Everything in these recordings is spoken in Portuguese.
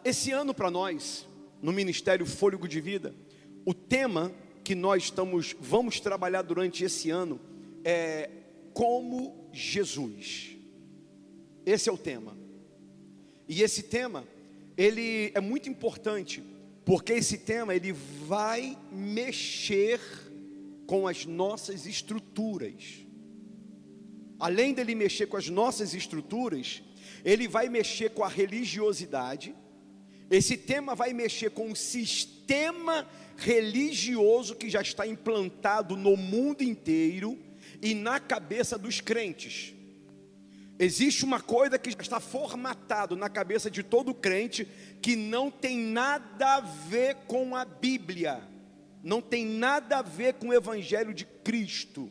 Esse ano para nós, no Ministério Fôlego de Vida, o tema que nós vamos trabalhar durante esse ano é como Jesus. Esse é o tema. E esse tema, ele é muito importante, porque esse tema, ele vai mexer com as nossas estruturas. Além dele mexer com as nossas estruturas, ele vai mexer com a religiosidade. Esse tema vai mexer com o sistema religioso que já está implantado no mundo inteiro e na cabeça dos crentes. Existe uma coisa que já está formatado na cabeça de todo crente, que não tem nada a ver com a Bíblia, não tem nada a ver com o Evangelho de Cristo.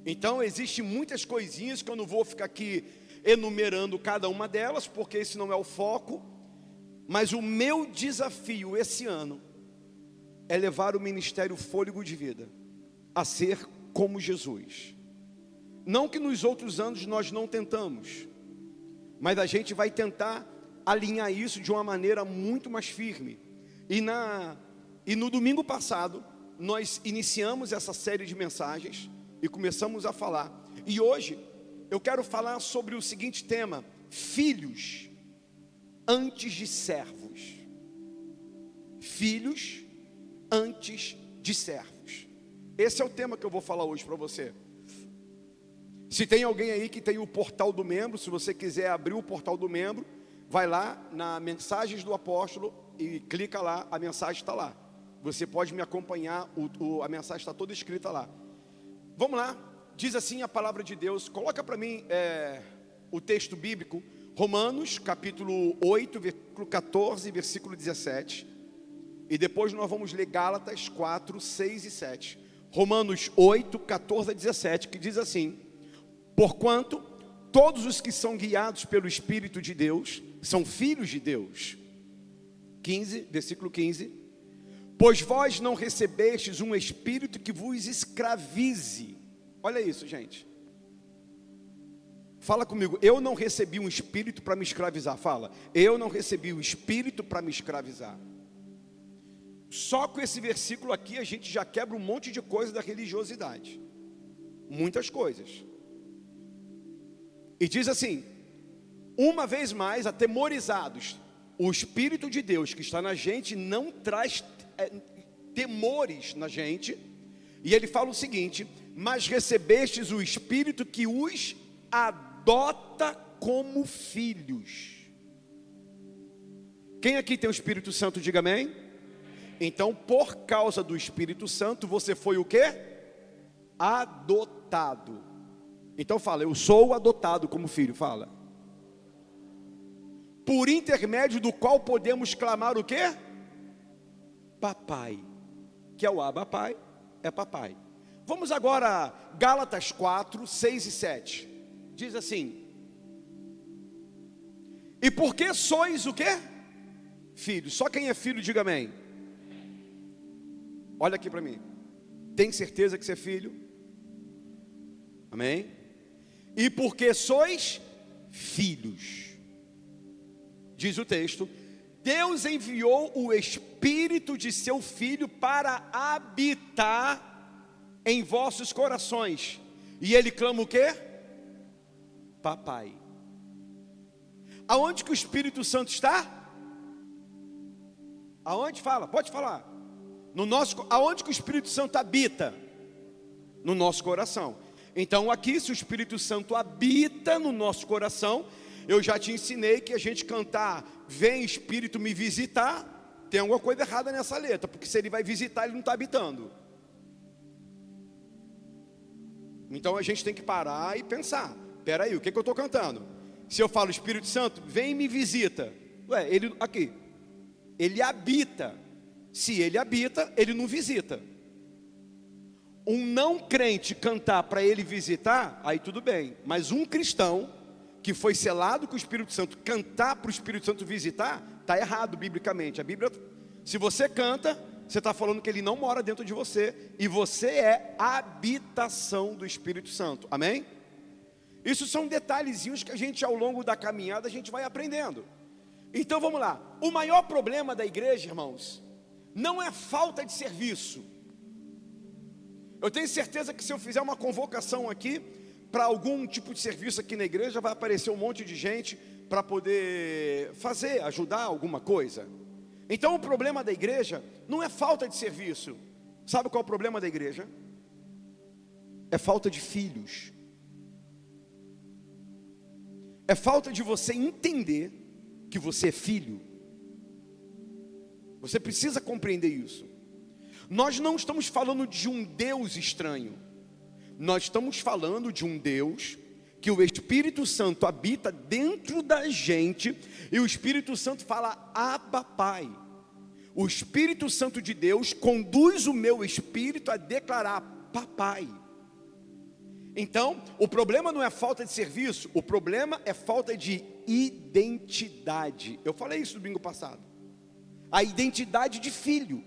Então existem muitas coisinhas que eu não vou ficar aqui enumerando cada uma delas, porque esse não é o foco. Mas o meu desafio esse ano é levar o Ministério Fôlego de Vida a ser como Jesus. Não que nos outros anos nós não tentamos, mas a gente vai tentar alinhar isso de uma maneira muito mais firme. E no domingo passado, nós iniciamos essa série de mensagens e começamos a falar. E hoje, eu quero falar sobre o seguinte tema: filhos antes de servos. Filhos antes de servos. Esse é o tema que eu vou falar hoje para você. Se tem alguém aí que tem o portal do membro, se você quiser abrir o portal do membro, vai lá na Mensagens do Apóstolo e clica lá, a mensagem está lá. Você pode me acompanhar, a mensagem está toda escrita lá. Vamos lá, diz assim a palavra de Deus. Coloca para mim o texto bíblico, Romanos capítulo 8, versículo 14, versículo 17. E depois nós vamos ler Gálatas 4, 6 e 7. Romanos 8, 14 a 17, que diz assim: porquanto todos os que são guiados pelo Espírito de Deus são filhos de Deus. 15, versículo 15. Pois vós não recebestes um espírito que vos escravize. Olha isso, gente. Fala comigo. Eu não recebi um espírito para me escravizar. Fala. Eu não recebi um espírito para me escravizar. Só com esse versículo aqui a gente já quebra um monte de coisa da religiosidade. Muitas coisas. E diz assim: uma vez mais, atemorizados, o Espírito de Deus que está na gente não traz temores na gente. E ele fala o seguinte: mas recebestes o Espírito que os adota como filhos. Quem aqui tem o Espírito Santo, diga amém. Então, por causa do Espírito Santo, você foi o quê? Adotado. Então fala, eu sou adotado como filho, fala. Por intermédio do qual podemos clamar o quê? Papai. Que é o Abba Pai, é papai. Vamos agora a Gálatas 4, 6 e 7. Diz assim: e porque sois o quê? Filhos. Só quem é filho, diga amém. Olha aqui para mim. Tem certeza que você é filho? Amém? E porque sois filhos, diz o texto, Deus enviou o Espírito de seu Filho para habitar em vossos corações. E ele clama o quê? Papai. Aonde que o Espírito Santo está? Aonde? Fala, pode falar. Aonde que o Espírito Santo habita? No nosso coração. Então aqui, se o Espírito Santo habita no nosso coração, eu já te ensinei que a gente cantar vem Espírito me visitar, tem alguma coisa errada nessa letra, porque se ele vai visitar, ele não está habitando. Então a gente tem que parar e pensar, peraí, o que eu estou cantando? Se eu falo Espírito Santo, vem e me visita, ele aqui, ele habita. Se ele habita, ele não visita. Um não crente cantar para ele visitar, aí tudo bem. Mas um cristão que foi selado com o Espírito Santo cantar para o Espírito Santo visitar, está errado biblicamente. A Bíblia, se você canta, você está falando que ele não mora dentro de você, e você é a habitação do Espírito Santo. Amém? Isso são detalhezinhos que a gente, ao longo da caminhada, a gente vai aprendendo. Então vamos lá. O maior problema da igreja, irmãos, não é a falta de serviço. Eu tenho certeza que se eu fizer uma convocação aqui para algum tipo de serviço aqui na igreja, vai aparecer um monte de gente para poder fazer, ajudar alguma coisa. Então o problema da igreja não é falta de serviço. Sabe qual é o problema da igreja? É falta de filhos. É falta de você entender que você é filho. Você precisa compreender isso. Nós não estamos falando de um Deus estranho. Nós estamos falando de um Deus que o Espírito Santo habita dentro da gente, e o Espírito Santo fala: Abba, Pai. O Espírito Santo de Deus conduz o meu espírito a declarar: Papai. Então, o problema não é falta de serviço, o problema é falta de identidade. Eu falei isso no domingo passado. A identidade de filho.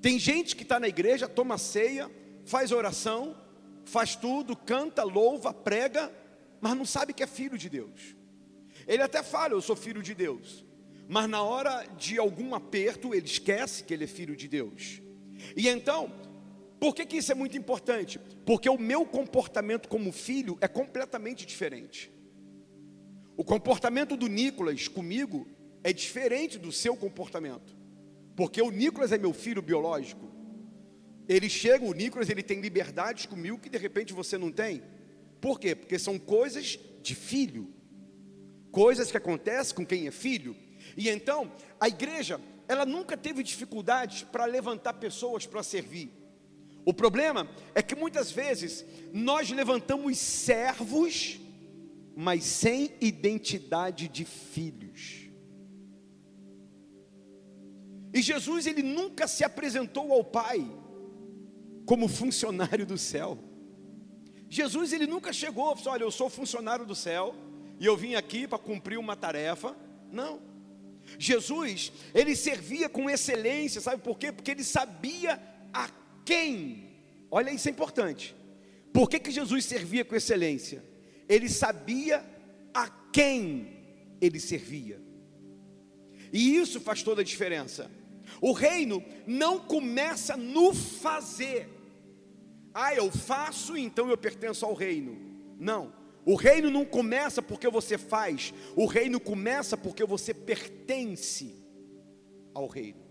Tem gente que está na igreja, toma ceia, faz oração, faz tudo, canta, louva, prega, mas não sabe que é filho de Deus. Ele até fala: eu sou filho de Deus, mas na hora de algum aperto, ele esquece que ele é filho de Deus. E então, por que isso é muito importante? Porque o meu comportamento como filho é completamente diferente. O comportamento do Nicolas comigo é diferente do seu comportamento. Porque o Nicolas é meu filho biológico. Ele chega, o Nicolas, ele tem liberdades comigo que de repente você não tem. Por quê? Porque são coisas de filho. Coisas que acontecem com quem é filho. E então, a igreja, ela nunca teve dificuldades para levantar pessoas para servir. O problema é que muitas vezes nós levantamos servos, mas sem identidade de filhos. E Jesus, ele nunca se apresentou ao Pai como funcionário do céu. Jesus, ele nunca chegou e falou: olha, eu sou funcionário do céu e eu vim aqui para cumprir uma tarefa. Não. Jesus, ele servia com excelência, sabe por quê? Porque ele sabia a quem. Olha, isso é importante. Por que Jesus servia com excelência? Ele sabia a quem ele servia. E isso faz toda a diferença. O reino não começa no fazer. Ah, eu faço, então eu pertenço ao reino. Não. O reino não começa porque você faz. O reino começa porque você pertence ao reino.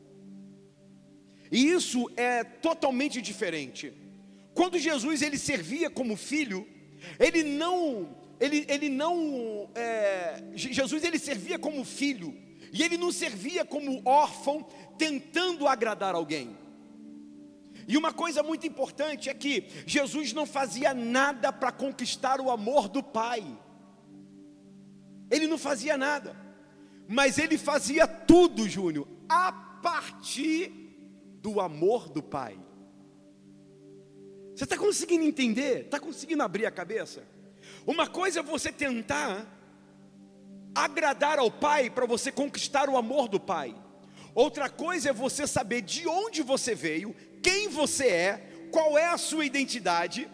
E isso é totalmente diferente. Quando Jesus, ele servia como filho, Jesus, ele servia como filho, e ele não servia como órfão, tentando agradar alguém. E uma coisa muito importante é que Jesus não fazia nada para conquistar o amor do Pai. Ele não fazia nada, mas ele fazia tudo, Júnior, a partir do amor do Pai. Você está conseguindo entender? Está conseguindo abrir a cabeça? Uma coisa é você tentar agradar ao Pai para você conquistar o amor do Pai. Outra coisa é você saber de onde você veio, quem você é, qual é a sua identidade,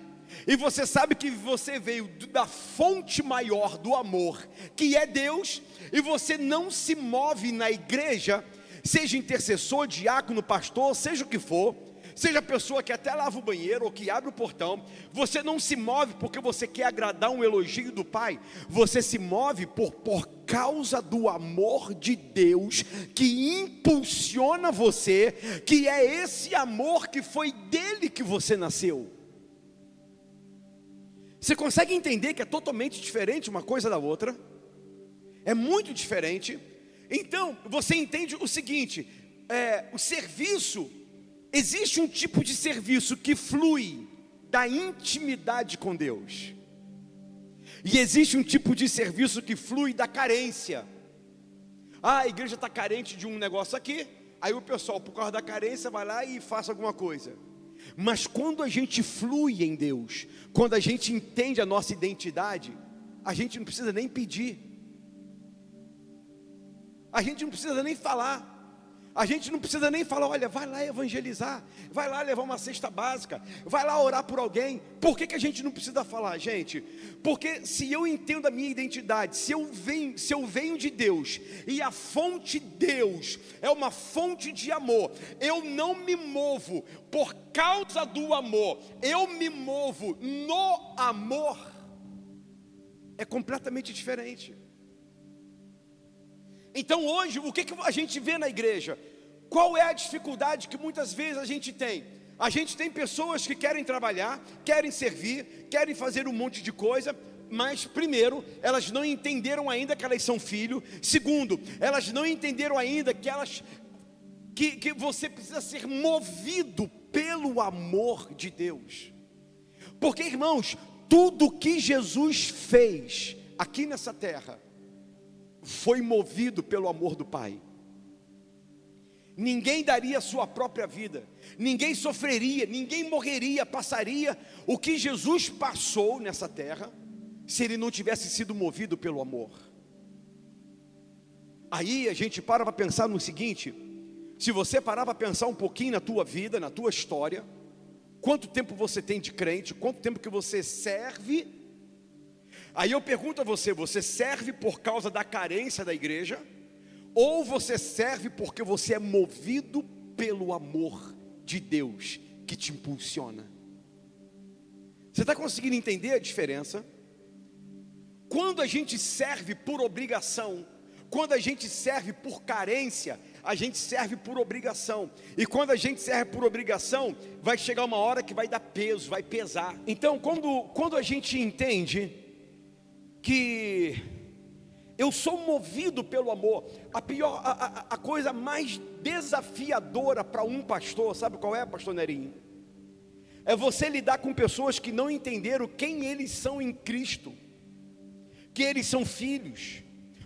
e você sabe que você veio da fonte maior do amor, que é Deus, e você não se move na igreja, seja intercessor, diácono, pastor, seja o que for, seja a pessoa que até lava o banheiro ou que abre o portão, você não se move porque você quer agradar um elogio do Pai, você se move por causa do amor de Deus que impulsiona você, que é esse amor que foi dele que você nasceu. Você consegue entender que é totalmente diferente uma coisa da outra? É muito diferente. Então, você entende o seguinte, o serviço, existe um tipo de serviço que flui da intimidade com Deus, e existe um tipo de serviço que flui da carência. A igreja está carente de um negócio aqui, aí o pessoal, por causa da carência, vai lá e faz alguma coisa. Mas quando a gente flui em Deus, quando a gente entende a nossa identidade, a gente não precisa nem pedir, a gente não precisa nem falar, A gente não precisa nem falar, olha, vai lá evangelizar, vai lá levar uma cesta básica, vai lá orar por alguém. Por que a gente não precisa falar, gente? Porque se eu entendo a minha identidade, se eu venho de Deus, e a fonte Deus é uma fonte de amor, eu não me movo por causa do amor, eu me movo no amor, é completamente diferente. Então hoje, o que a gente vê na igreja? Qual é a dificuldade que muitas vezes a gente tem? A gente tem pessoas que querem trabalhar, querem servir, querem fazer um monte de coisa, mas primeiro, elas não entenderam ainda que elas são filhos. Segundo, elas não entenderam ainda que você precisa ser movido pelo amor de Deus. Porque, irmãos, tudo que Jesus fez aqui nessa terra foi movido pelo amor do Pai. Ninguém daria a sua própria vida, ninguém sofreria, ninguém morreria, passaria o que Jesus passou nessa terra, se ele não tivesse sido movido pelo amor. Aí a gente para pensar no seguinte: se você parar para pensar um pouquinho na tua vida, na tua história, quanto tempo você tem de crente, quanto tempo que você serve. Aí eu pergunto a você, você serve por causa da carência da igreja? Ou você serve porque você é movido pelo amor de Deus que te impulsiona? Você está conseguindo entender a diferença? Quando a gente serve por obrigação, quando a gente serve por carência, a gente serve por obrigação. E quando a gente serve por obrigação, vai chegar uma hora que vai dar peso, vai pesar. Então quando a gente entende que eu sou movido pelo amor, a coisa mais desafiadora para um pastor, sabe qual é, pastor Nerinho? É você lidar com pessoas que não entenderam quem eles são em Cristo, que eles são filhos.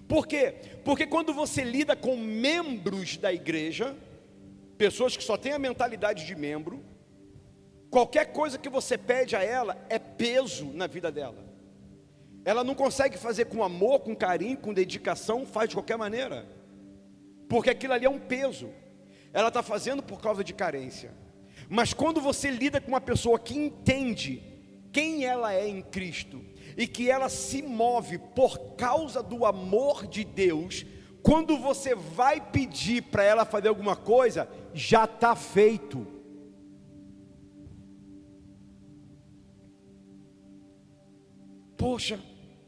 Por quê? Porque quando você lida com membros da igreja, pessoas que só têm a mentalidade de membro, qualquer coisa que você pede a ela é peso na vida dela. Ela não consegue fazer com amor, com carinho, com dedicação, faz de qualquer maneira, porque aquilo ali é um peso. Ela está fazendo por causa de carência. Mas quando você lida com uma pessoa que entende quem ela é em Cristo, e que ela se move por causa do amor de Deus, quando você vai pedir para ela fazer alguma coisa, já está feito. Poxa,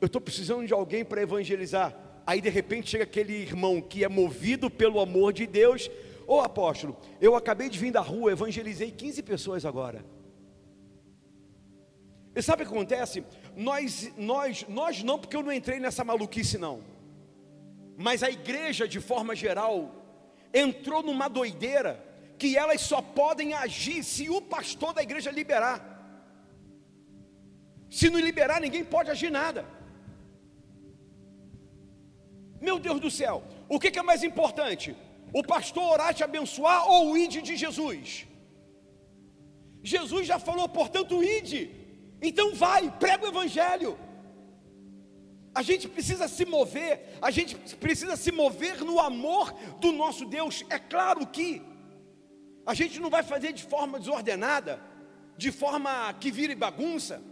eu estou precisando de alguém para evangelizar. Aí de repente chega aquele irmão que é movido pelo amor de Deus. Ô apóstolo, eu acabei de vir da rua, evangelizei 15 pessoas agora. E sabe o que acontece? Nós não, porque eu não entrei nessa maluquice não. Mas a igreja de forma geral entrou numa doideira que elas só podem agir se o pastor da igreja liberar. Se não liberar, ninguém pode agir nada. Meu Deus do céu, o que é mais importante? O pastor orar, te abençoar, ou o ide de Jesus? Jesus já falou, portanto, ide. Então vai, prega o evangelho. A gente precisa se mover, a gente precisa se mover no amor do nosso Deus. É claro que a gente não vai fazer de forma desordenada, de forma que vire bagunça.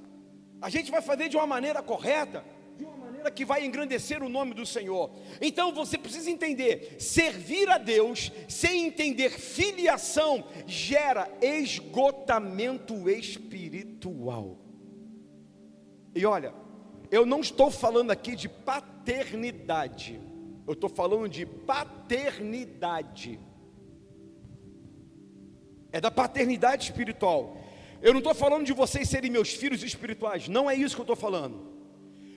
A gente vai fazer de uma maneira correta, de uma maneira que vai engrandecer o nome do Senhor. Então você precisa entender, servir a Deus sem entender filiação gera esgotamento espiritual. E olha, eu não estou falando aqui de paternidade, eu estou falando de paternidade. É da paternidade espiritual. Eu não estou falando de vocês serem meus filhos espirituais, não é isso que eu estou falando.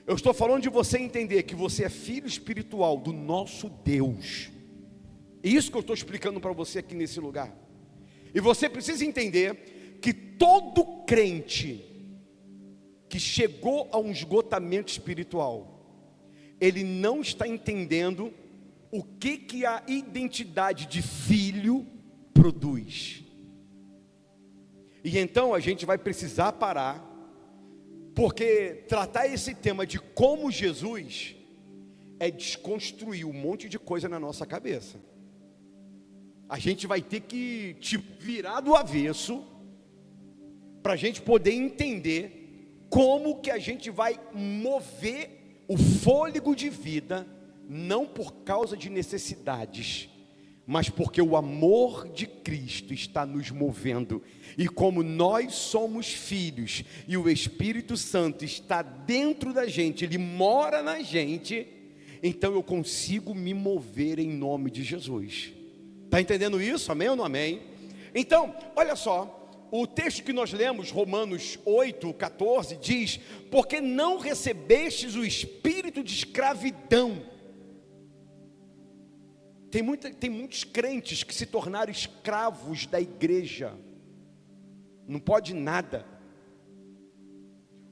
Eu estou falando de você entender que você é filho espiritual do nosso Deus. É isso que eu estou explicando para você aqui nesse lugar. E você precisa entender que todo crente que chegou a um esgotamento espiritual, ele não está entendendo o que a identidade de filho produz. E então a gente vai precisar parar, porque tratar esse tema de como Jesus é desconstruir um monte de coisa na nossa cabeça. A gente vai ter que virar do avesso para a gente poder entender como que a gente vai mover o fôlego de vida, não por causa de necessidades, mas porque o amor de Cristo está nos movendo, e como nós somos filhos, e o Espírito Santo está dentro da gente, ele mora na gente, então eu consigo me mover em nome de Jesus. Está entendendo isso? Amém ou não amém? Então, olha só, o texto que nós lemos, Romanos 8:14, diz: porque não recebestes o espírito de escravidão. Tem muitos crentes que se tornaram escravos da igreja, não pode nada.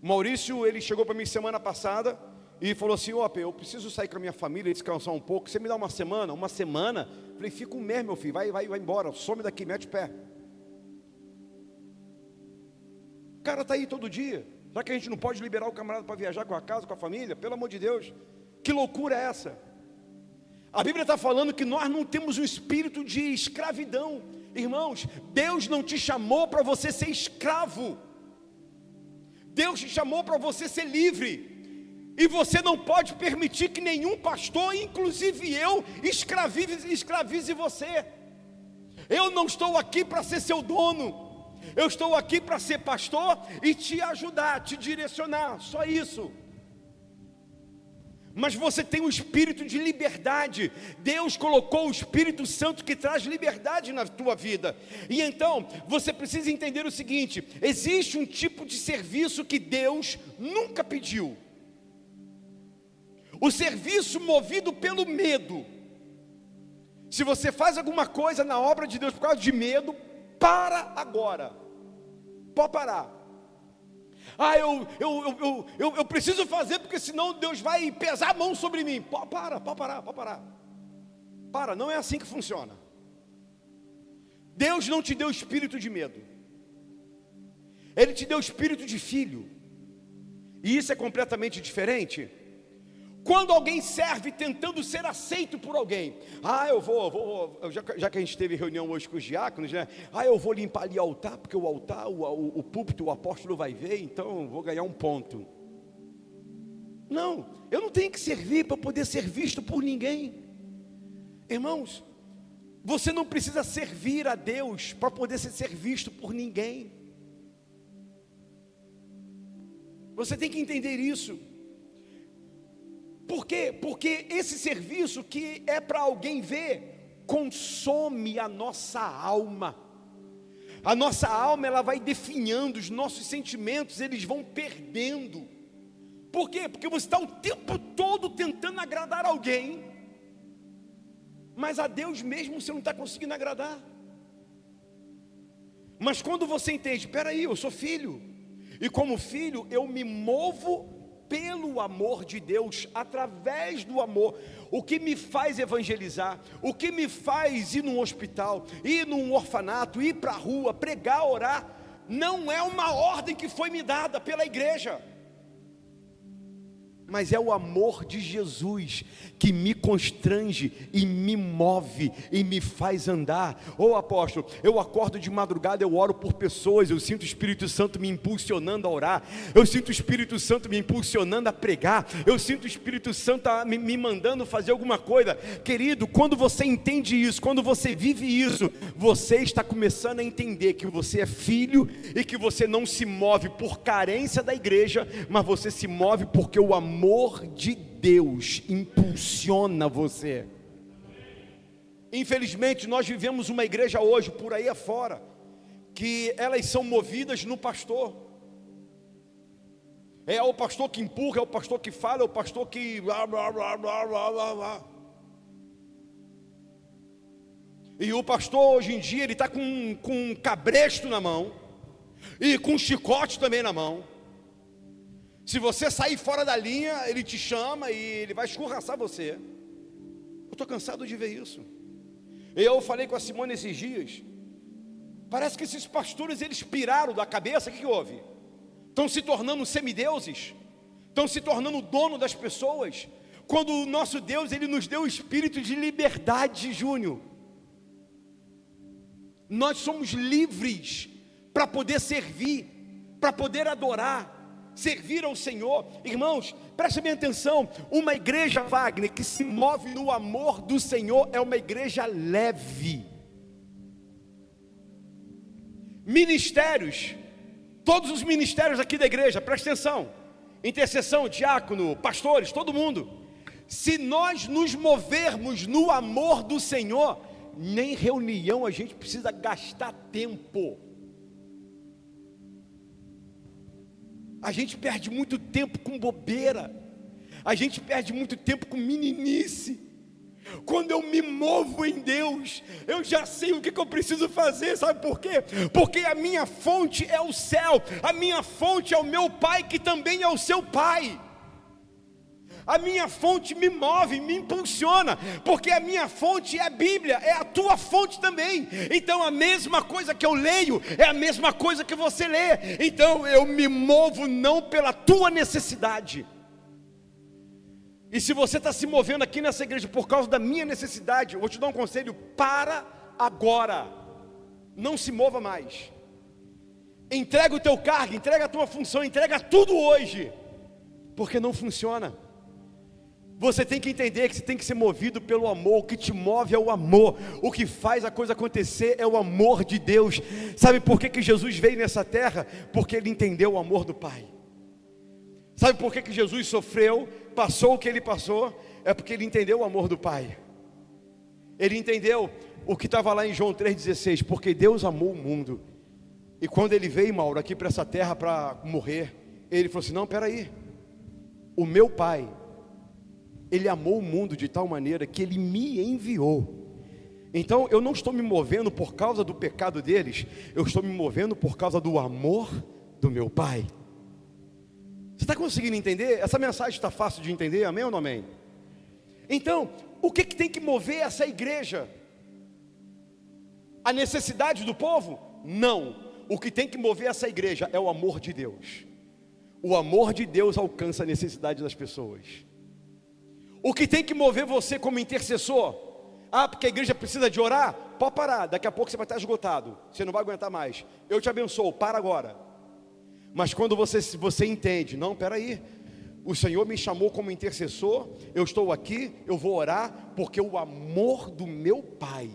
O Maurício, ele chegou para mim semana passada e falou assim: ó, eu preciso sair com a minha família e descansar um pouco, você me dá uma semana? Uma semana? Falei: fica um mês, meu filho, vai embora, some daqui, mete o pé. O cara está aí todo dia. Será que a gente não pode liberar o camarada para viajar com a casa, com a família? Pelo amor de Deus, que loucura é essa? A Bíblia está falando que nós não temos um espírito de escravidão. Irmãos, Deus não te chamou para você ser escravo, Deus te chamou para você ser livre. E você não pode permitir que nenhum pastor, inclusive eu, escravize você. Eu não estou aqui para ser seu dono, eu estou aqui para ser pastor e te ajudar, te direcionar, só isso. Mas você tem um espírito de liberdade. Deus colocou o Espírito Santo que traz liberdade na tua vida. E então, você precisa entender o seguinte: existe um tipo de serviço que Deus nunca pediu. O serviço movido pelo medo. Se você faz alguma coisa na obra de Deus por causa de medo, para agora. Pode parar. Eu preciso fazer porque senão Deus vai pesar a mão sobre mim. Pode parar. Para, não é assim que funciona. Deus não te deu espírito de medo, Ele te deu espírito de filho. E isso é completamente diferente. Quando alguém serve tentando ser aceito por alguém, já que a gente teve reunião hoje com os diáconos, né? Eu vou limpar ali o altar, porque o altar, o púlpito, o apóstolo vai ver, então eu vou ganhar um ponto. Não, eu não tenho que servir para poder ser visto por ninguém. Irmãos, você não precisa servir a Deus para poder ser visto por ninguém. Você tem que entender isso. Por quê? Porque esse serviço que é para alguém ver, consome a nossa alma. A nossa alma, ela vai definhando, os nossos sentimentos, eles vão perdendo. Por quê? Porque você está o tempo todo tentando agradar alguém, mas a Deus mesmo você não está conseguindo agradar. Mas quando você entende: espera aí, eu sou filho, e como filho eu me movo pelo amor de Deus, através do amor. O que me faz evangelizar, o que me faz ir num hospital, ir num orfanato, ir para a rua, pregar, orar, não é uma ordem que foi me dada pela igreja, mas é o amor de Jesus que me constrange e me move e me faz andar. Apóstolo, eu acordo de madrugada, eu oro por pessoas, eu sinto o Espírito Santo me impulsionando a orar, eu sinto o Espírito Santo me impulsionando a pregar, eu sinto o Espírito Santo me mandando fazer alguma coisa. Querido, quando você entende isso, quando você vive isso, você está começando a entender que você é filho e que você não se move por carência da igreja, mas você se move porque o amor de Deus impulsiona você. Infelizmente nós vivemos uma igreja hoje por aí afora, que elas são movidas no pastor. É o pastor que empurra, é o pastor que fala, é o pastor que E o pastor hoje em dia ele está com um cabresto na mão e com um chicote também na mão. Se você sair fora da linha, ele te chama e ele vai escorraçar você. Eu estou cansado de ver isso. Eu falei com a Simone esses dias. Parece que esses pastores, eles piraram da cabeça. O que houve? Estão se tornando semideuses, estão se tornando dono das pessoas, quando o nosso Deus, ele nos deu o espírito de liberdade, Júnior. Nós somos livres para poder servir, para poder adorar, servir ao Senhor. Irmãos, prestem bem atenção, uma igreja, Wagner, que se move no amor do Senhor, é uma igreja leve. Ministérios, todos os ministérios aqui da igreja, presta atenção, intercessão, diácono, pastores, todo mundo, se nós nos movermos no amor do Senhor, nem reunião a gente precisa gastar tempo. A gente perde muito tempo com bobeira, a gente perde muito tempo com meninice. Quando eu me movo em Deus, eu já sei o que eu preciso fazer, sabe por quê? Porque a minha fonte é o céu, a minha fonte é o meu Pai, que também é o seu Pai. A minha fonte me move, me impulsiona, porque a minha fonte é a Bíblia, é a tua fonte também. Então a mesma coisa que eu leio, é a mesma coisa que você lê. Então eu me movo não pela tua necessidade. E se você está se movendo aqui nessa igreja por causa da minha necessidade, eu vou te dar um conselho: para agora, não se mova mais. Entrega o teu cargo, entrega a tua função, entrega tudo hoje, porque não funciona. Você tem que entender que você tem que ser movido pelo amor. O que te move é o amor. O que faz a coisa acontecer é o amor de Deus. Sabe por que Jesus veio nessa terra? Porque Ele entendeu o amor do Pai. Sabe por que Jesus sofreu, passou o que Ele passou? É porque Ele entendeu o amor do Pai. Ele entendeu o que estava lá em João 3,16. Porque Deus amou o mundo. E quando Ele veio, Mauro, aqui para essa terra para morrer, Ele falou assim: não, peraí, o meu Pai, Ele amou o mundo de tal maneira que Ele me enviou. Então eu não estou me movendo por causa do pecado deles, eu estou me movendo por causa do amor do meu Pai. Você está conseguindo entender? Essa mensagem está fácil de entender, amém ou não amém? Então, o que tem que mover essa igreja? A necessidade do povo? Não. O que tem que mover essa igreja é o amor de Deus. O amor de Deus alcança a necessidade das pessoas. O que tem que mover você como intercessor? Ah, porque a igreja precisa de orar? Pode parar, daqui a pouco você vai estar esgotado, você não vai aguentar mais. Eu te abençoo, para agora. Mas quando você entende, não, peraí, o Senhor me chamou como intercessor, eu estou aqui, eu vou orar, porque o amor do meu Pai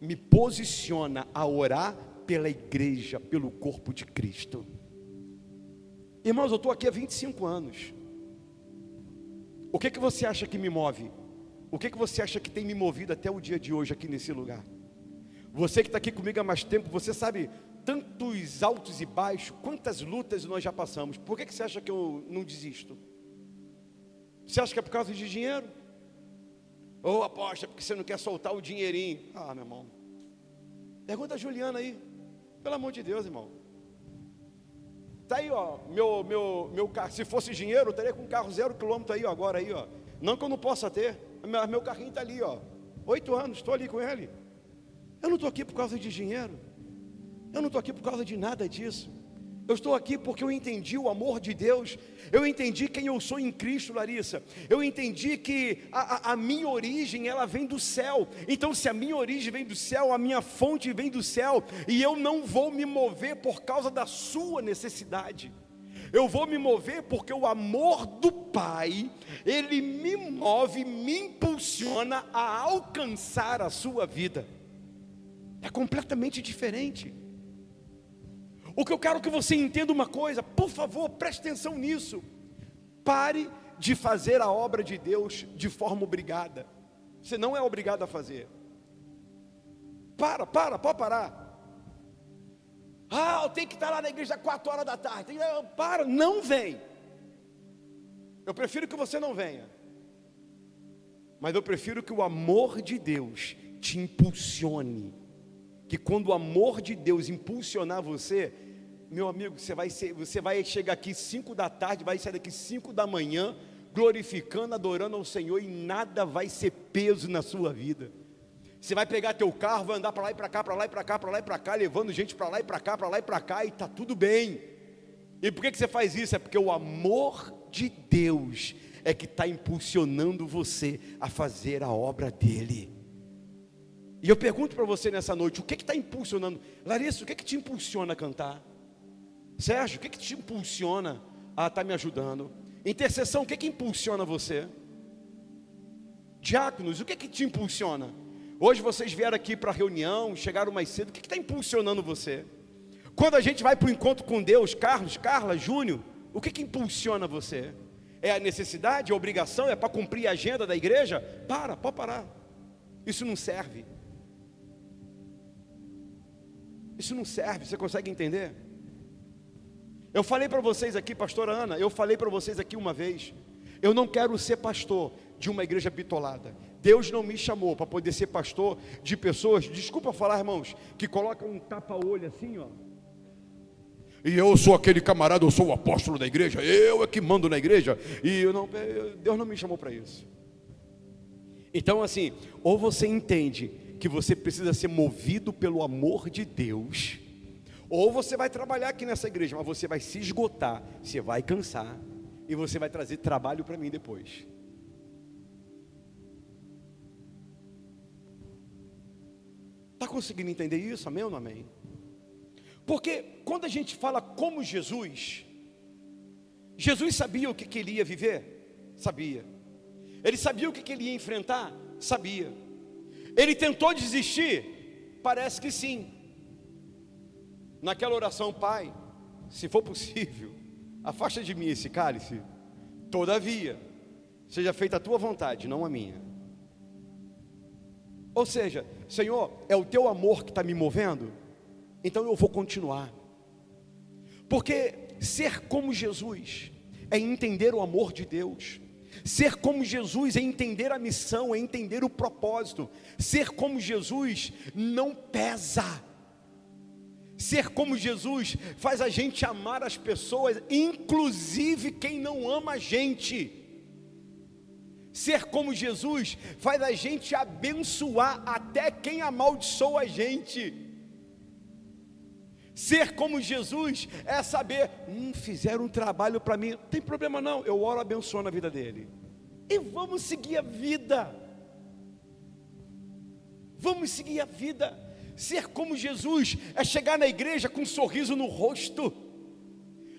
me posiciona a orar pela igreja, pelo corpo de Cristo. Irmãos, eu estou aqui há 25 anos. O que você acha que me move? O que você acha que tem me movido até o dia de hoje aqui nesse lugar? Você que está aqui comigo há mais tempo, você sabe tantos altos e baixos, quantas lutas nós já passamos. Por que você acha que eu não desisto? Você acha que é por causa de dinheiro? Ou aposta, porque você não quer soltar o dinheirinho? Ah, meu irmão, pergunta a Juliana aí, pelo amor de Deus, irmão. Está aí, ó, meu carro, se fosse dinheiro, eu estaria com um carro 0 km aí, ó, agora aí, ó. Não que eu não possa ter, meu carrinho está ali, ó, 8 anos, estou ali com ele. Eu não estou aqui por causa de dinheiro, eu não estou aqui por causa de nada disso. Eu estou aqui porque eu entendi o amor de Deus, eu entendi quem eu sou em Cristo, Larissa. Eu entendi que a minha origem, ela vem do céu. Então se a minha origem vem do céu, a minha fonte vem do céu, e eu não vou me mover por causa da sua necessidade. Eu vou me mover porque o amor do Pai, Ele me move, me impulsiona a alcançar a sua vida. É completamente diferente. O que eu quero que você entenda uma coisa, por favor, preste atenção nisso. Pare de fazer a obra de Deus de forma obrigada. Você não é obrigado a fazer. Pode parar. Ah, eu tenho que estar lá na igreja às 4 horas da tarde. Não vem. Eu prefiro que você não venha. Mas eu prefiro que o amor de Deus te impulsione. Que quando o amor de Deus impulsionar você, meu amigo, você vai chegar aqui 5 da tarde, vai sair daqui 5 da manhã, glorificando, adorando ao Senhor, e nada vai ser peso na sua vida. Você vai pegar teu carro, vai andar para lá e para cá, para lá e para cá, para lá e para cá, levando gente para lá e para cá, para lá e para cá, e está tudo bem. E por que você faz isso? É porque o amor de Deus é que está impulsionando você a fazer a obra dele. E eu pergunto para você nessa noite, o que está impulsionando? Larissa, o que te impulsiona a cantar? Sérgio, o que te impulsiona a estar me ajudando? Intercessão, o que impulsiona você? Diáconos, o que te impulsiona? Hoje vocês vieram aqui para a reunião, chegaram mais cedo, o que está impulsionando você? Quando a gente vai para o encontro com Deus, Carlos, Carla, Júnior, o que impulsiona você? É a necessidade, a obrigação, é para cumprir a agenda da igreja? Pode parar. Isso não serve. Isso não serve, você consegue entender? Eu falei para vocês aqui, pastora Ana, eu falei para vocês aqui uma vez, eu não quero ser pastor de uma igreja bitolada. Deus não me chamou para poder ser pastor de pessoas, desculpa falar, irmãos, que colocam um tapa-olho assim, ó. E eu sou aquele camarada, eu sou o apóstolo da igreja, eu é que mando na igreja, e Deus não me chamou para isso. Então assim, ou você entende que você precisa ser movido pelo amor de Deus, ou você vai trabalhar aqui nessa igreja, mas você vai se esgotar, você vai cansar, e você vai trazer trabalho para mim depois. Está conseguindo entender isso? Amém ou não amém? Porque quando a gente fala como Jesus sabia o que ele ia viver? Sabia. Ele sabia o que ele ia enfrentar? Sabia. Ele tentou desistir? Parece que sim. Naquela oração, Pai, se for possível, afasta de mim esse cálice, todavia, seja feita a tua vontade, não a minha. Ou seja, Senhor, é o teu amor que está me movendo? Então eu vou continuar. Porque ser como Jesus é entender o amor de Deus. Ser como Jesus é entender a missão, é entender o propósito. Ser como Jesus não pesa. Ser como Jesus faz a gente amar as pessoas, inclusive quem não ama a gente. Ser como Jesus faz a gente abençoar até quem amaldiçoa a gente. Ser como Jesus é saber, fizeram um trabalho para mim, não tem problema não, eu oro abençoando a vida dele. E vamos seguir a vida. Vamos seguir a vida. Ser como Jesus é chegar na igreja com um sorriso no rosto.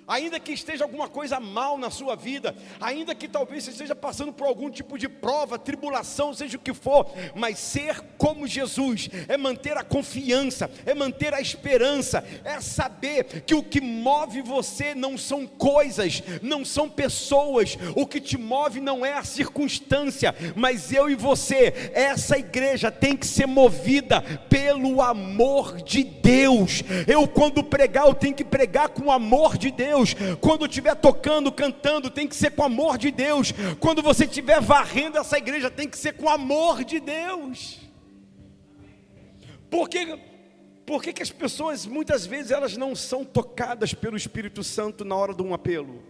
Ainda que esteja alguma coisa mal na sua vida, ainda que talvez você esteja passando por algum tipo de prova, tribulação, seja o que for, mas ser como Jesus é manter a confiança, é manter a esperança, é saber que o que move você não são coisas, não são pessoas, o que te move não é a circunstância, mas eu e você. Essa igreja tem que ser movida pelo amor de Deus. Eu quando pregar, eu tenho que pregar com o amor de Deus. Quando estiver tocando, cantando, tem que ser com amor de Deus. Quando você estiver varrendo essa igreja, tem que ser com amor de Deus. Por que as pessoas, muitas vezes, elas não são tocadas pelo Espírito Santo na hora de um apelo?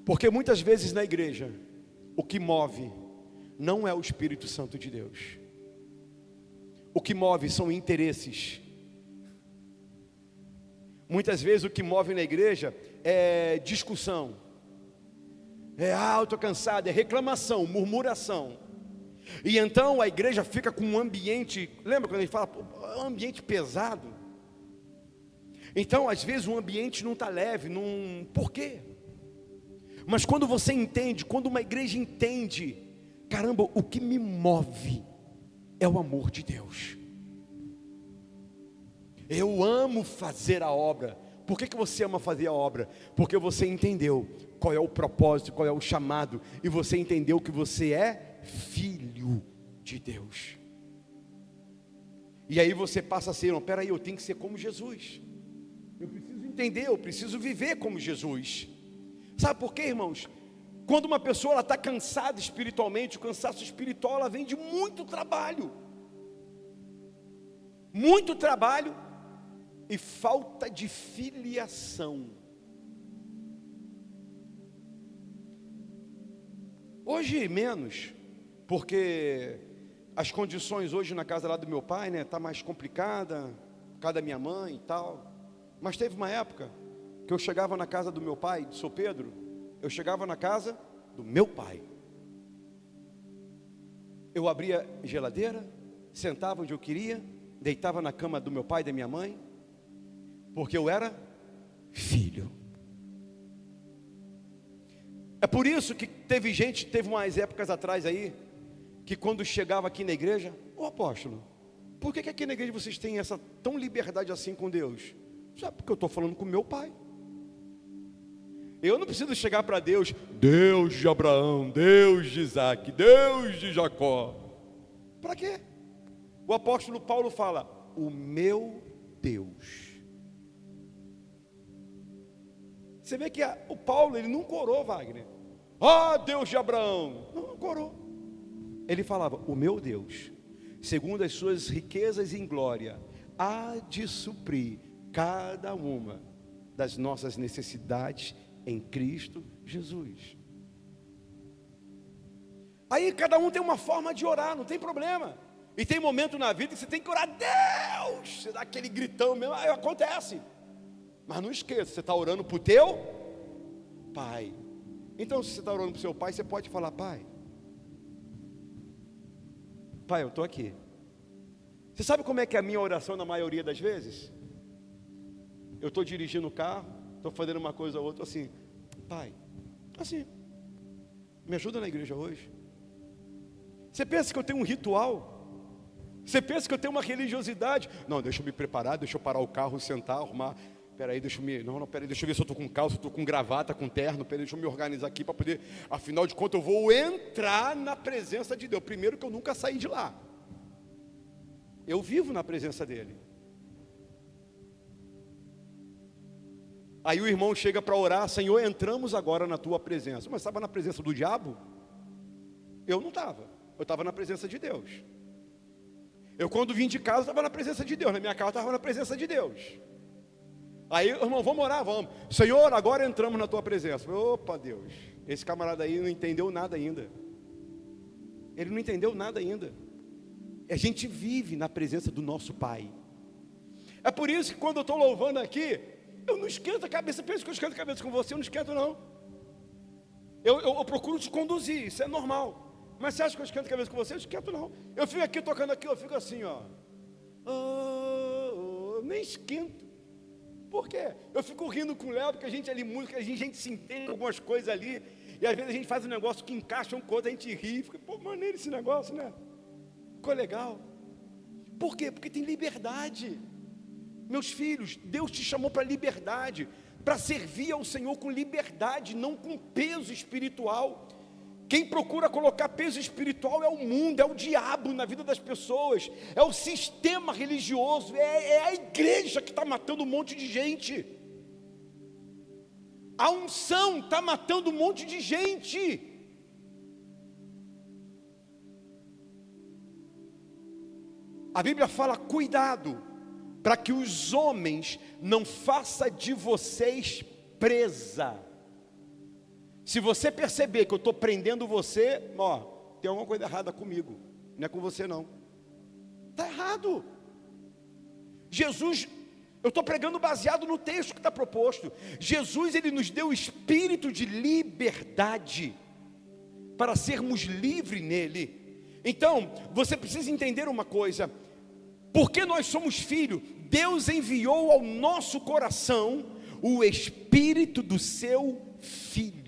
Porque muitas vezes na igreja, o que move não é o Espírito Santo de Deus. O que move são interesses. Muitas vezes o que move na igreja é discussão, eu estou cansado, é reclamação, murmuração. E então a igreja fica com um ambiente, lembra quando a gente fala, um ambiente pesado? Então às vezes o ambiente não está leve, por quê? Mas quando você entende, quando uma igreja entende, caramba, o que me move é o amor de Deus. Eu amo fazer a obra. Por que você ama fazer a obra? Porque você entendeu qual é o propósito, qual é o chamado, e você entendeu que você é filho de Deus. E aí você passa a ser, peraí, eu tenho que ser como Jesus. Eu preciso entender, eu preciso viver como Jesus. Sabe por quê, irmãos? Quando uma pessoa está cansada espiritualmente, o cansaço espiritual ela vem de muito trabalho. Muito trabalho e falta de filiação. Hoje menos, porque as condições hoje na casa lá do meu pai, né, tá mais complicada, por causa da minha mãe e tal. Mas teve uma época que eu chegava na casa do meu pai, de São Pedro, eu chegava na casa do meu pai. Eu abria geladeira, sentava onde eu queria, deitava na cama do meu pai e da minha mãe, porque eu era filho. É por isso que teve umas épocas atrás aí, que quando chegava aqui na igreja, ô apóstolo, por que aqui na igreja vocês têm essa tão liberdade assim com Deus? Sabe, porque eu estou falando com meu pai. Eu não preciso chegar para Deus, Deus de Abraão, Deus de Isaac, Deus de Jacó. Para quê? O apóstolo Paulo fala, o meu Deus. Você vê que o Paulo, ele não corou, Wagner. Deus de Abraão. Não corou. Ele falava, o meu Deus, segundo as suas riquezas em glória, há de suprir cada uma das nossas necessidades em Cristo Jesus. Aí cada um tem uma forma de orar, não tem problema. E tem momento na vida que você tem que orar, Deus, você dá aquele gritão mesmo, aí acontece. Mas não esqueça, você está orando para o teu pai. Então se você está orando para o seu pai, você pode falar, pai, eu estou aqui. Você sabe como é que é a minha oração na maioria das vezes? Eu estou dirigindo o carro, estou fazendo uma coisa ou outra assim, pai, assim, me ajuda na igreja hoje. Você pensa que eu tenho um ritual? Você pensa que eu tenho uma religiosidade? Não, deixa eu me preparar, deixa eu parar o carro, sentar, arrumar. Peraí, deixa eu ver se eu estou com calça, estou com gravata, com terno. Peraí, deixa eu me organizar aqui para poder, afinal de contas, eu vou entrar na presença de Deus. Primeiro que eu nunca saí de lá. Eu vivo na presença dele. Aí o irmão chega para orar, Senhor, entramos agora na tua presença. Mas estava na presença do diabo? Eu não estava, eu estava na presença de Deus. Eu quando vim de casa estava na presença de Deus, na minha casa estava na presença de Deus. Aí, irmão, vamos orar, vamos. Senhor, agora entramos na tua presença. Opa, Deus, esse camarada aí não entendeu nada ainda. Ele não entendeu nada ainda. A gente vive na presença do nosso Pai. É por isso que quando eu estou louvando aqui, eu não esquento a cabeça. Pensa que eu esquento a cabeça com você, eu não esquento não. Eu procuro te conduzir, isso é normal. Mas você acha que eu esquento a cabeça com você? Eu não esquento não. Eu fico aqui tocando aqui, eu fico assim, ó. Nem esquento. Por quê? Eu fico rindo com o Léo, porque a gente ali música, a gente se entende com algumas coisas ali. E às vezes a gente faz um negócio que encaixa um com o outro, a gente ri. Fica, pô, maneiro esse negócio, né? Ficou legal. Por quê? Porque tem liberdade. Meus filhos, Deus te chamou para liberdade, para servir ao Senhor com liberdade, não com peso espiritual. Quem procura colocar peso espiritual é o mundo, é o diabo na vida das pessoas, é o sistema religioso, é a igreja que está matando um monte de gente. A unção está matando um monte de gente. A Bíblia fala, cuidado, para que os homens não façam de vocês presa. Se você perceber que eu estou prendendo você, tem alguma coisa errada comigo, não é com você não. Está errado. Jesus, eu estou pregando baseado no texto que está proposto. Jesus, ele nos deu o espírito de liberdade, para sermos livres nele. Então, você precisa entender uma coisa, porque nós somos filhos, Deus enviou ao nosso coração o espírito do seu Filho.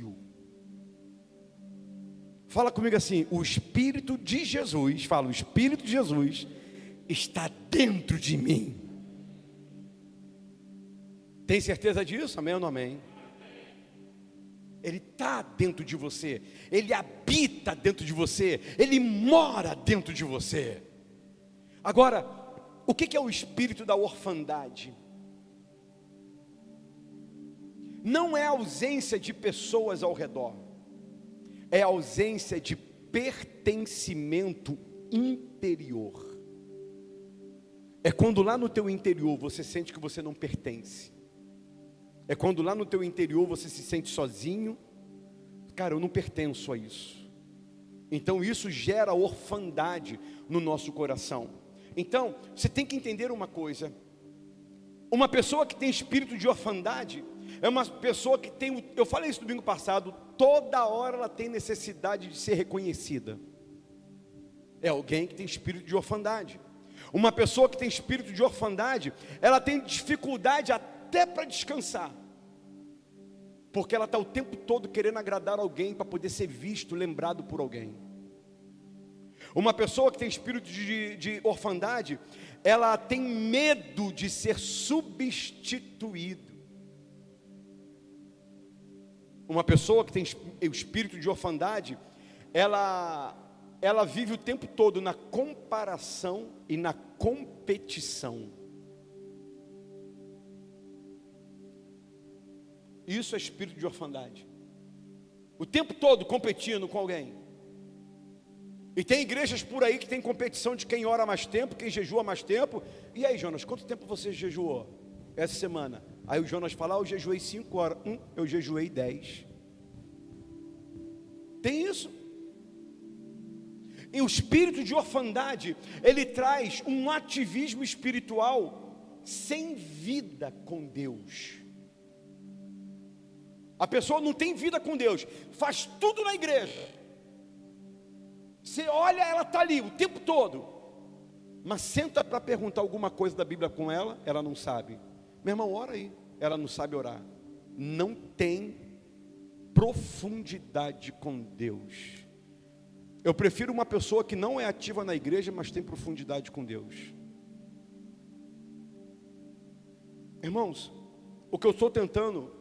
Fala comigo assim, o Espírito de Jesus, fala, o Espírito de Jesus está dentro de mim. Tem certeza disso? Amém ou não amém? Ele está dentro de você, ele habita dentro de você, ele mora dentro de você. Agora, o que é o espírito da orfandade? Não é a ausência de pessoas ao redor, é a ausência de pertencimento interior. É quando lá no teu interior você sente que você não pertence. É quando lá no teu interior você se sente sozinho. Cara, eu não pertenço a isso. Então isso gera orfandade no nosso coração. Então, você tem que entender uma coisa. Uma pessoa que tem espírito de orfandade é uma pessoa que tem, eu falei isso domingo passado, toda hora ela tem necessidade de ser reconhecida. É alguém que tem espírito de orfandade. Uma pessoa que tem espírito de orfandade, ela tem dificuldade até para descansar, porque ela está o tempo todo querendo agradar alguém para poder ser visto, lembrado por alguém. Uma pessoa que tem espírito de orfandade, ela tem medo de ser substituído. Uma pessoa que tem o espírito de orfandade, ela vive o tempo todo na comparação e na competição. Isso é espírito de orfandade. O tempo todo competindo com alguém. E tem igrejas por aí que tem competição de quem ora mais tempo, quem jejua mais tempo. E aí, Jonas, quanto tempo você jejuou essa semana? Aí o Jonas fala, eu jejuei 5 horas. Eu jejuei 10. Tem isso. E o espírito de orfandade, ele traz um ativismo espiritual sem vida com Deus. A pessoa não tem vida com Deus, faz tudo na igreja. Você olha, ela está ali o tempo todo, mas senta para perguntar alguma coisa da Bíblia com ela, ela não sabe. Meu irmão, ora aí. Ela não sabe orar. Não tem profundidade com Deus. Eu prefiro uma pessoa que não é ativa na igreja, mas tem profundidade com Deus. Irmãos, o que eu estou tentando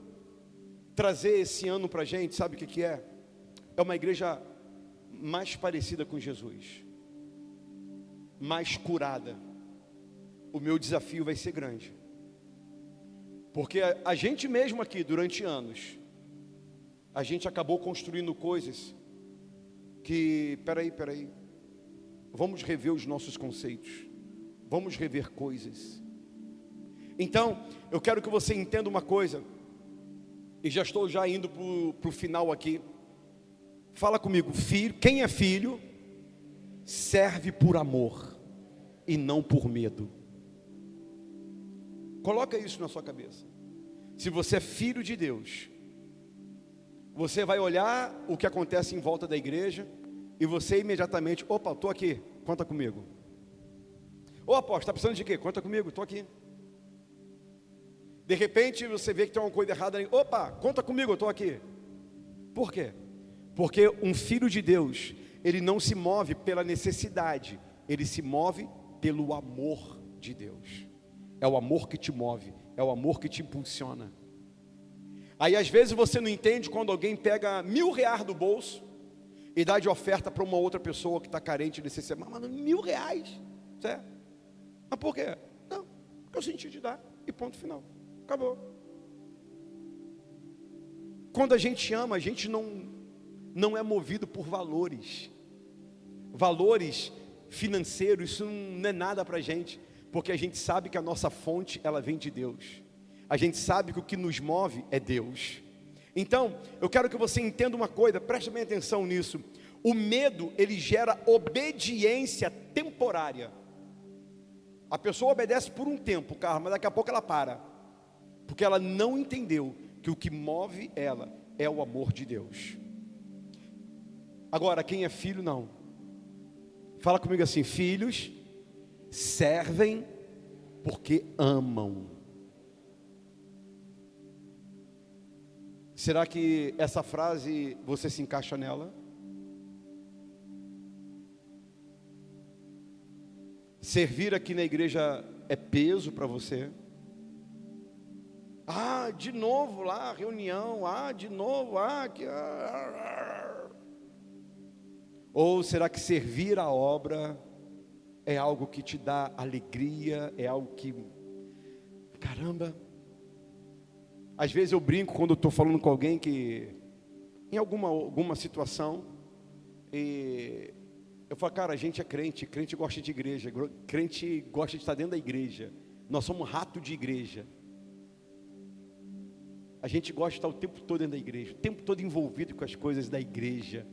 trazer esse ano para a gente, sabe o que é? É uma igreja mais parecida com Jesus, mais curada. O meu desafio vai ser grande, porque a gente mesmo aqui, durante anos, a gente acabou construindo coisas que, peraí, vamos rever os nossos conceitos, vamos rever coisas. Então, eu quero que você entenda uma coisa, e já estou indo para o final aqui. Fala comigo, filho, quem é filho, serve por amor, e não por medo. Coloca isso na sua cabeça. Se você é filho de Deus, você vai olhar o que acontece em volta da igreja, e você imediatamente, opa, estou aqui, conta comigo. Ô apóstolo, está precisando de quê? Conta comigo, estou aqui. De repente você vê que tem uma coisa errada ali, opa, conta comigo, eu estou aqui. Por quê? Porque um filho de Deus, ele não se move pela necessidade, ele se move pelo amor de Deus. É o amor que te move, é o amor que te impulsiona. Aí às vezes você não entende quando alguém pega R$1.000 do bolso e dá de oferta para uma outra pessoa que está carente desse semana. Mas R$1.000, certo? Mas por quê? Não, porque eu senti de dar e ponto final, acabou. Quando a gente ama, a gente não é movido por valores financeiros, isso não é nada para a gente, porque a gente sabe que a nossa fonte, ela vem de Deus. A gente sabe que o que nos move é Deus. Então, eu quero que você entenda uma coisa, preste bem atenção nisso. O medo, ele gera obediência temporária. A pessoa obedece por um tempo, cara, mas daqui a pouco ela para, porque ela não entendeu que o que move ela é o amor de Deus. Agora, quem é filho, não. Fala comigo assim, filhos servem porque amam. Será que essa frase você se encaixa nela? Servir aqui na igreja é peso para você? Ah, de novo lá, reunião, de novo, que... Ou será que servir a obra é algo que te dá alegria, é algo que, caramba... Às vezes eu brinco quando eu estou falando com alguém que, em alguma situação, e eu falo, cara, a gente é crente, crente gosta de igreja, crente gosta de estar dentro da igreja, nós somos rato de igreja. A gente gosta de estar o tempo todo dentro da igreja, o tempo todo envolvido com as coisas da igreja.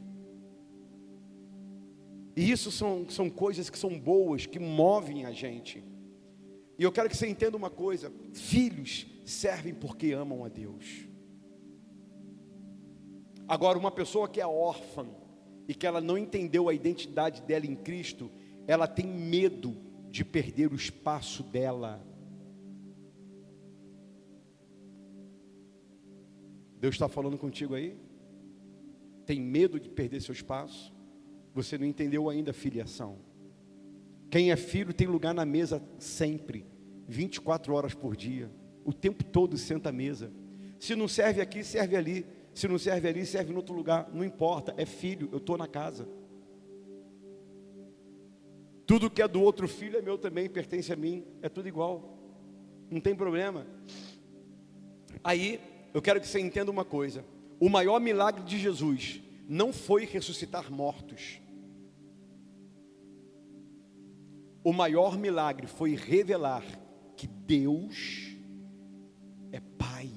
E isso são coisas que são boas, que movem a gente. E eu quero que você entenda uma coisa, filhos servem porque amam a Deus. Agora, uma pessoa que é órfã, e que ela não entendeu a identidade dela em Cristo, ela tem medo de perder o espaço dela. Deus está falando contigo aí? Tem medo de perder seu espaço? Você não entendeu ainda a filiação. Quem é filho tem lugar na mesa sempre, 24 horas por dia, o tempo todo senta à mesa. Se não serve aqui, serve ali. Se não serve ali, serve em outro lugar. Não importa, é filho, eu estou na casa. Tudo que é do outro filho é meu também, pertence a mim, é tudo igual. Não tem problema. Aí, eu quero que você entenda uma coisa. O maior milagre de Jesus não foi ressuscitar mortos. O maior milagre foi revelar que Deus é Pai.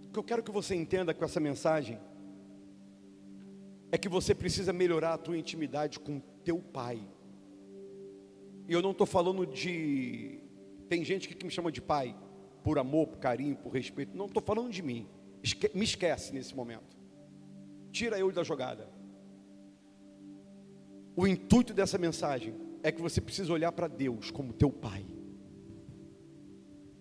O que eu quero que você entenda com essa mensagem é que você precisa melhorar a tua intimidade com teu Pai. E eu não estou falando de... Tem gente que me chama de pai por amor, por carinho, por respeito. Não estou falando de mim. Me esquece nesse momento. Tira eu da jogada. O intuito dessa mensagem é que você precisa olhar para Deus como teu Pai.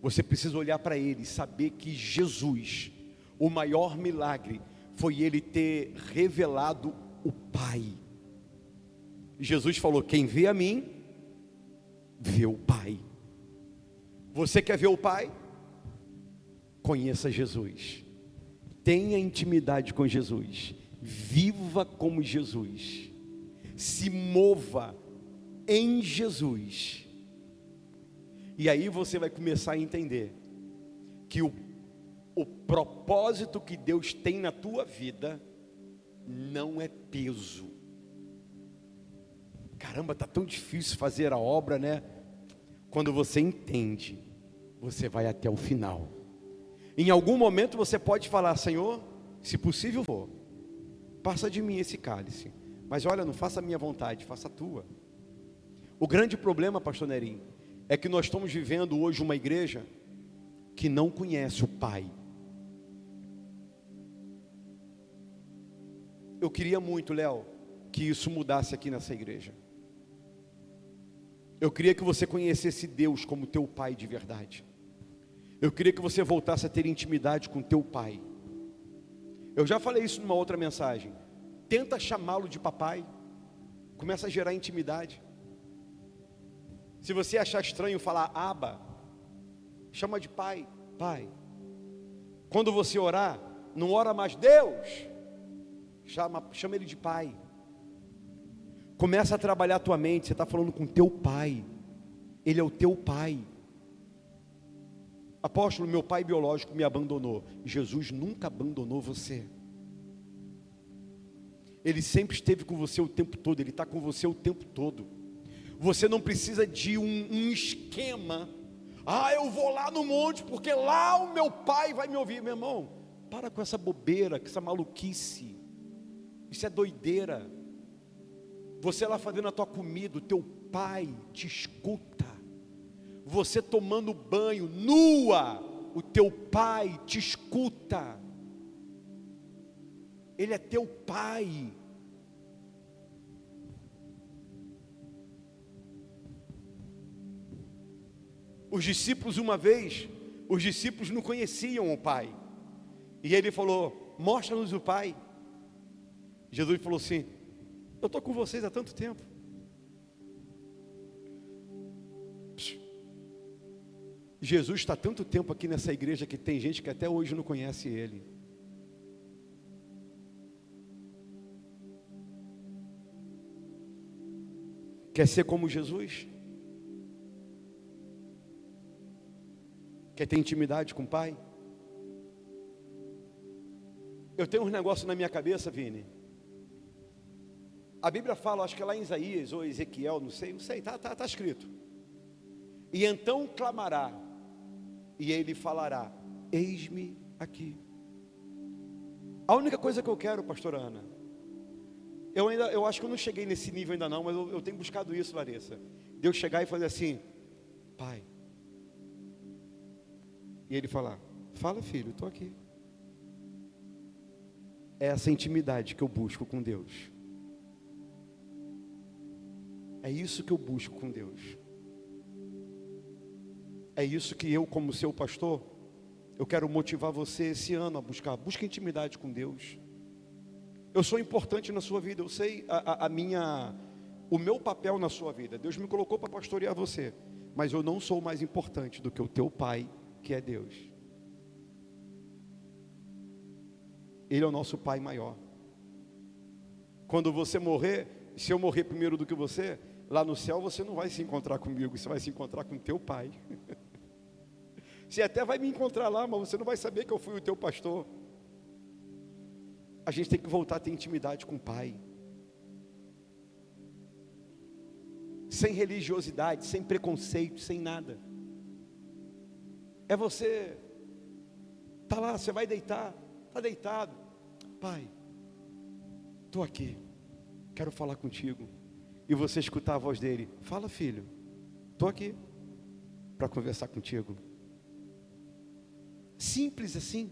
Você precisa olhar para Ele e saber que Jesus, o maior milagre, foi Ele ter revelado o Pai. Jesus falou: quem vê a mim, vê o Pai. Você quer ver o Pai? Conheça Jesus. Tenha intimidade com Jesus. Viva como Jesus. Se mova em Jesus. E aí você vai começar a entender que o propósito que Deus tem na tua vida não é peso. Caramba, tá tão difícil fazer a obra, né? Quando você entende, você vai até o final. Em algum momento você pode falar: Senhor, se possível vou, passa de mim esse cálice, mas olha, não faça a minha vontade, faça a tua. O grande problema, pastor Nerim, é que nós estamos vivendo hoje uma igreja que não conhece o Pai. Eu queria muito, Léo, que isso mudasse aqui nessa igreja. Eu queria que você conhecesse Deus como teu Pai de verdade. Eu queria que você voltasse a ter intimidade com teu Pai. Eu já falei isso numa outra mensagem. Tenta chamá-lo de papai. Começa a gerar intimidade. Se você achar estranho falar Abba, chama de pai, pai. Quando você orar, não ora mais Deus, chama ele de pai. Começa a trabalhar a tua mente. Você está falando com teu Pai. Ele é o teu Pai. Apóstolo, meu pai biológico me abandonou. Jesus nunca abandonou você. Ele sempre esteve com você o tempo todo. Ele está com você o tempo todo. Você não precisa de um esquema. Eu vou lá no monte porque lá o meu pai vai me ouvir. Meu irmão, para com essa bobeira, com essa maluquice. Isso é doideira. Você lá fazendo a tua comida, o teu pai te escuta. Você tomando banho nua, o teu pai te escuta. Ele é teu pai. Os discípulos uma vez, os discípulos não conheciam o Pai. E ele falou: mostra-nos o Pai. Jesus falou assim: eu estou com vocês há tanto tempo. Jesus está há tanto tempo aqui nessa igreja que tem gente que até hoje não conhece Ele. Quer ser como Jesus? Quer ter intimidade com o Pai? Eu tenho uns negócios na minha cabeça, Vini. A Bíblia fala, acho que é lá em Isaías ou Ezequiel, não sei, está escrito. E então clamará, e ele falará: eis-me aqui. A única coisa que eu quero, pastora Ana, eu acho que eu não cheguei nesse nível ainda não, mas eu tenho buscado isso, Larissa. Deus chegar e fazer assim: Pai. E ele falar: fala, filho, estou aqui. É essa intimidade que eu busco com Deus. É isso que eu busco com Deus. É isso que eu, como seu pastor, eu quero motivar você esse ano a buscar. Busque intimidade com Deus. Eu sou importante na sua vida. Eu sei o meu papel na sua vida. Deus me colocou para pastorear você. Mas eu não sou mais importante do que o teu pai, que é Deus. Ele é o nosso pai maior. Quando você morrer, se eu morrer primeiro do que você, lá no céu você não vai se encontrar comigo, você vai se encontrar com teu pai. Você até vai me encontrar lá, mas você não vai saber que eu fui o teu pastor. A gente tem que voltar a ter intimidade com o pai. Sem religiosidade, sem preconceito, sem nada. É você, está lá, você vai deitar, está deitado. Pai, estou aqui, quero falar contigo. E você escutar a voz dele: fala, filho, estou aqui para conversar contigo. Simples assim.